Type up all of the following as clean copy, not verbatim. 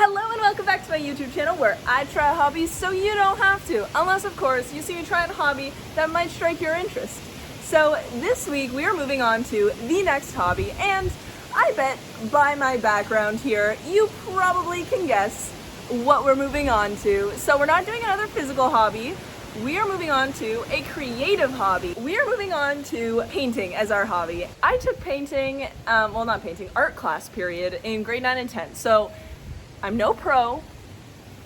Hello and welcome back to my YouTube channel where I try hobbies so you don't have to, unless of course you see me try a hobby that might strike your interest. So this week we are moving on to the next hobby, and I bet by my background here you probably can guess what we're moving on to. So we're not doing another physical hobby, we are moving on to a creative hobby. We are moving on to painting as our hobby. I took painting, well not painting, art class period in grade 9 and 10. So I'm no pro,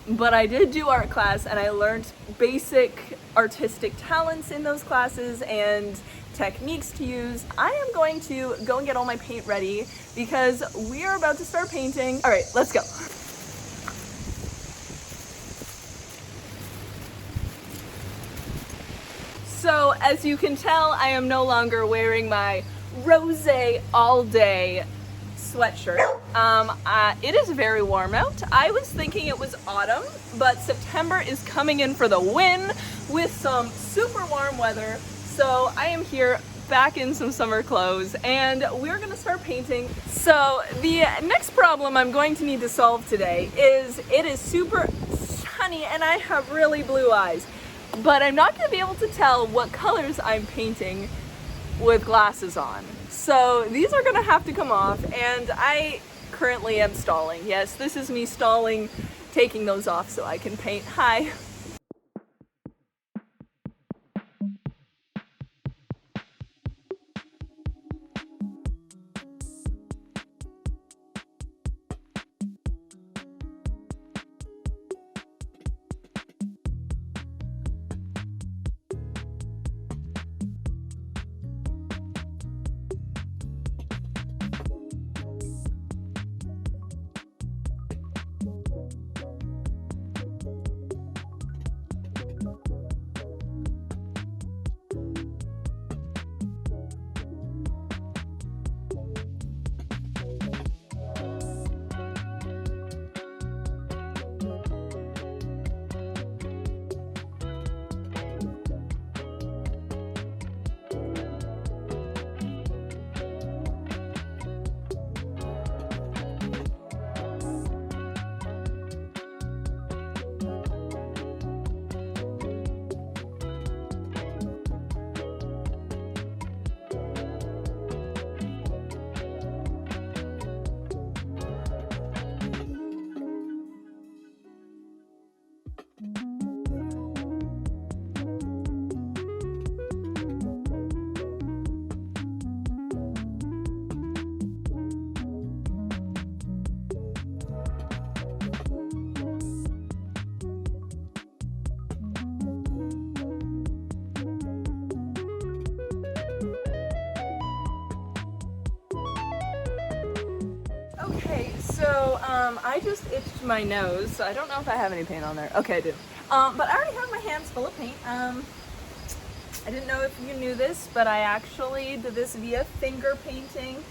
but I did do art class and I learned basic artistic talents in those classes and techniques to use. I am going to go and get all my paint ready because we are about to start painting. All right, let's go. So as you can tell, I am no longer wearing my rosé all day sweatshirt. It is very warm out. I was thinking it was autumn, but September is coming in for the win with some super warm weather. So I am here back in some summer clothes and we're gonna start painting. So the next problem I'm going to need to solve today is it is super sunny and I have really blue eyes, but I'm not gonna be able to tell what colors I'm painting with glasses on. So these are gonna have to come off, and I currently am stalling. Yes, this is me stalling, taking those off so I can paint. Hi. Okay, so I just itched my nose, so I don't know if I have any paint on there. Okay, I do. But I already have my hands full of paint. I didn't know if you knew this, but I actually did this via finger painting.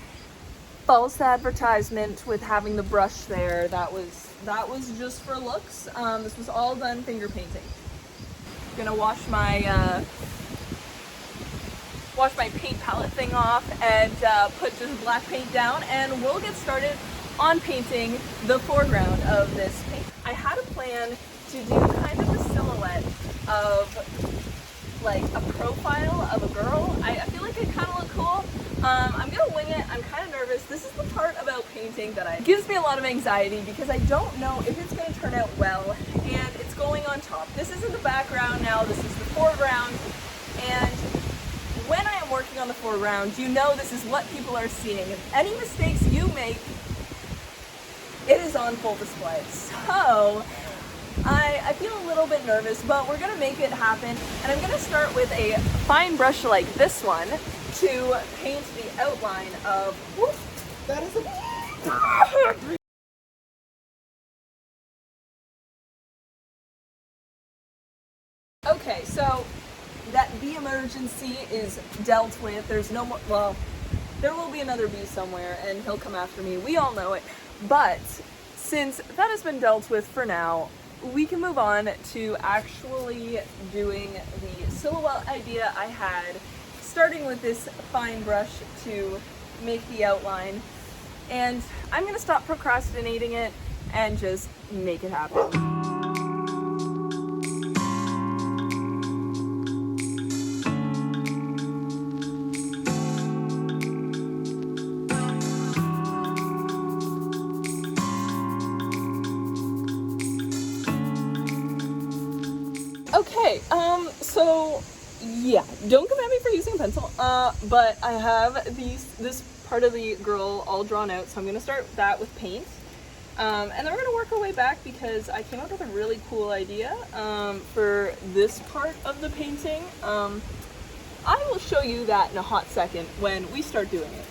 False advertisement with having the brush there. That was just for looks. This was all done finger painting. Gonna wash my paint palette thing off and put just black paint down, and we'll get started on painting the foreground of this paint. I had a plan to do kind of a silhouette of like a profile of a girl. I feel like it kind of look cool. I'm gonna wing it. I'm kind of nervous. This is the part about painting that gives me a lot of anxiety because I don't know if it's gonna turn out well, and it's going on top. This isn't the background now, this is the foreground, and when I am working on the foreground, you know this is what people are seeing. If any mistakes you make, it is on full display. So I feel a little bit nervous, but we're gonna make it happen. And I'm gonna start with a fine brush like this one to paint the outline of, whoop, that is a Okay, so that bee emergency is dealt with. There's no more, well, there will be another bee somewhere and he'll come after me. We all know it. But since that has been dealt with for now, we can move on to actually doing the silhouette idea I had, starting with this fine brush to make the outline. And I'm gonna stop procrastinating it and just make it happen. Okay, so yeah, don't come at me for using a pencil, but I have this part of the girl all drawn out, so I'm going to start that with paint, and then we're going to work our way back because I came up with a really cool idea for this part of the painting. I will show you that in a hot second when we start doing it.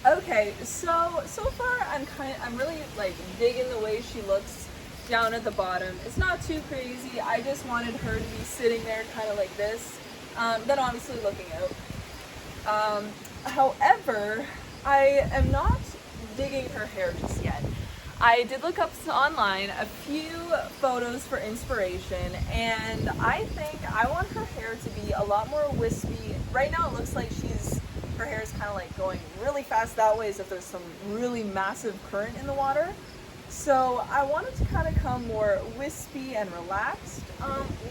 Okay, so far I'm really like digging the way she looks down at the bottom. It's not too crazy. I just wanted her to be sitting there kind of like this, then obviously looking out. However, I am not digging her hair just yet. I did look up online a few photos for inspiration, and I think I want her hair to be a lot more wispy. Right now it looks like her hair is kind of like going really fast that way as if there's some really massive current in the water. So I want it to kind of come more wispy and relaxed.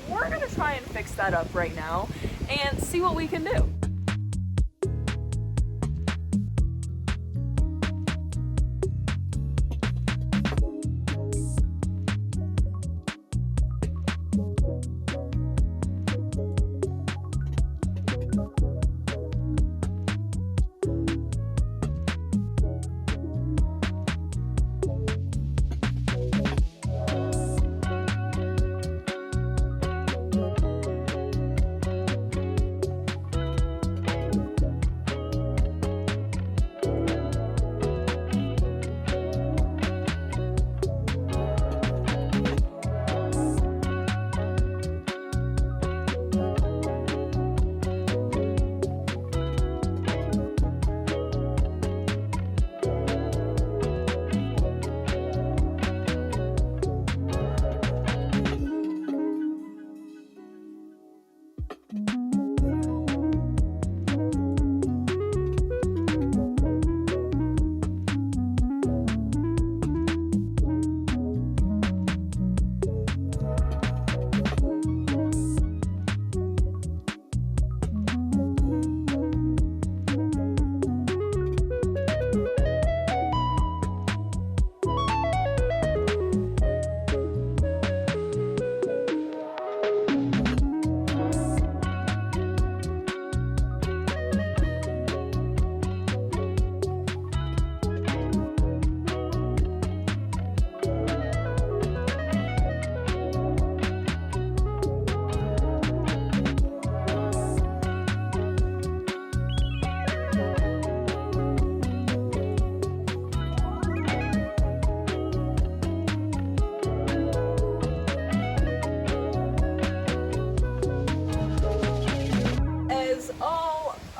We're going to try and fix that up right now and see what we can do.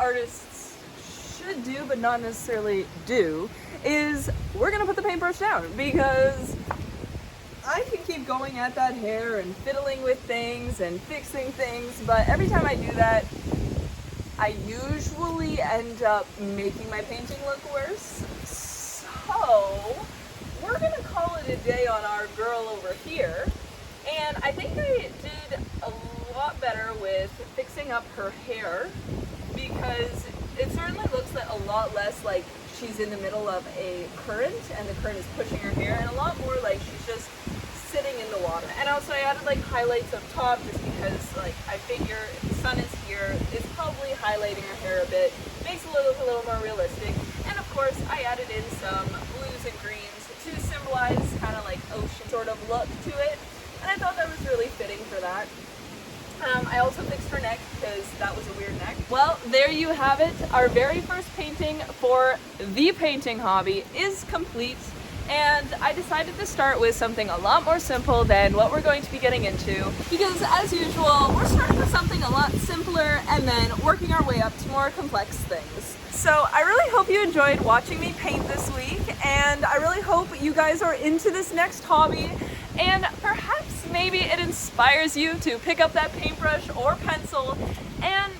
artists should do but not necessarily do is we're gonna put the paintbrush down, because I can keep going at that hair and fiddling with things and fixing things, but every time I do that, I usually end up making my painting look worse. So we're gonna call it a day on our girl over here. And I think I did a lot better with fixing up her hair, because it certainly looks like a lot less like she's in the middle of a current and the current is pushing her hair, and a lot more like she's just sitting in the water. And also I added like highlights up top, just because like I figure if the sun is here, it's probably highlighting her hair a bit, makes it look a little more realistic. And of course I added in some blues and greens to symbolize kind of like ocean sort of look to it, and I thought that was really fitting for that. I also fixed her neck because that was a weird neck. Well, there you have it. Our very first painting for the painting hobby is complete, and I decided to start with something a lot more simple than what we're going to be getting into, because as usual, we're starting with something a lot simpler and then working our way up to more complex things. So I really hope you enjoyed watching me paint this week, and I really hope you guys are into this next hobby, and perhaps maybe it inspires you to pick up that paintbrush or pencil and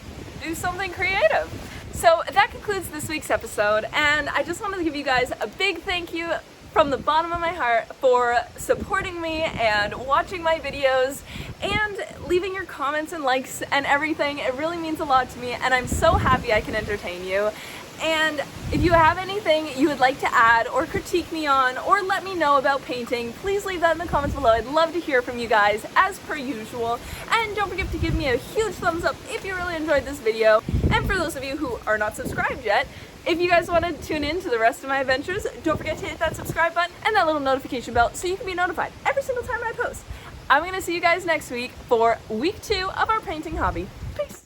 do something creative. So that concludes this week's episode, and I just wanted to give you guys a big thank you from the bottom of my heart for supporting me and watching my videos and leaving your comments and likes and everything. It really means a lot to me, and I'm so happy I can entertain you. And if you have anything you would like to add or critique me on or let me know about painting, please leave that in the comments below. I'd love to hear from you guys as per usual. And don't forget to give me a huge thumbs up if you really enjoyed this video. And for those of you who are not subscribed yet, if you guys want to tune in to the rest of my adventures, don't forget to hit that subscribe button and that little notification bell so you can be notified every single time I post. I'm going to see you guys next week for week 2 of our painting hobby. Peace!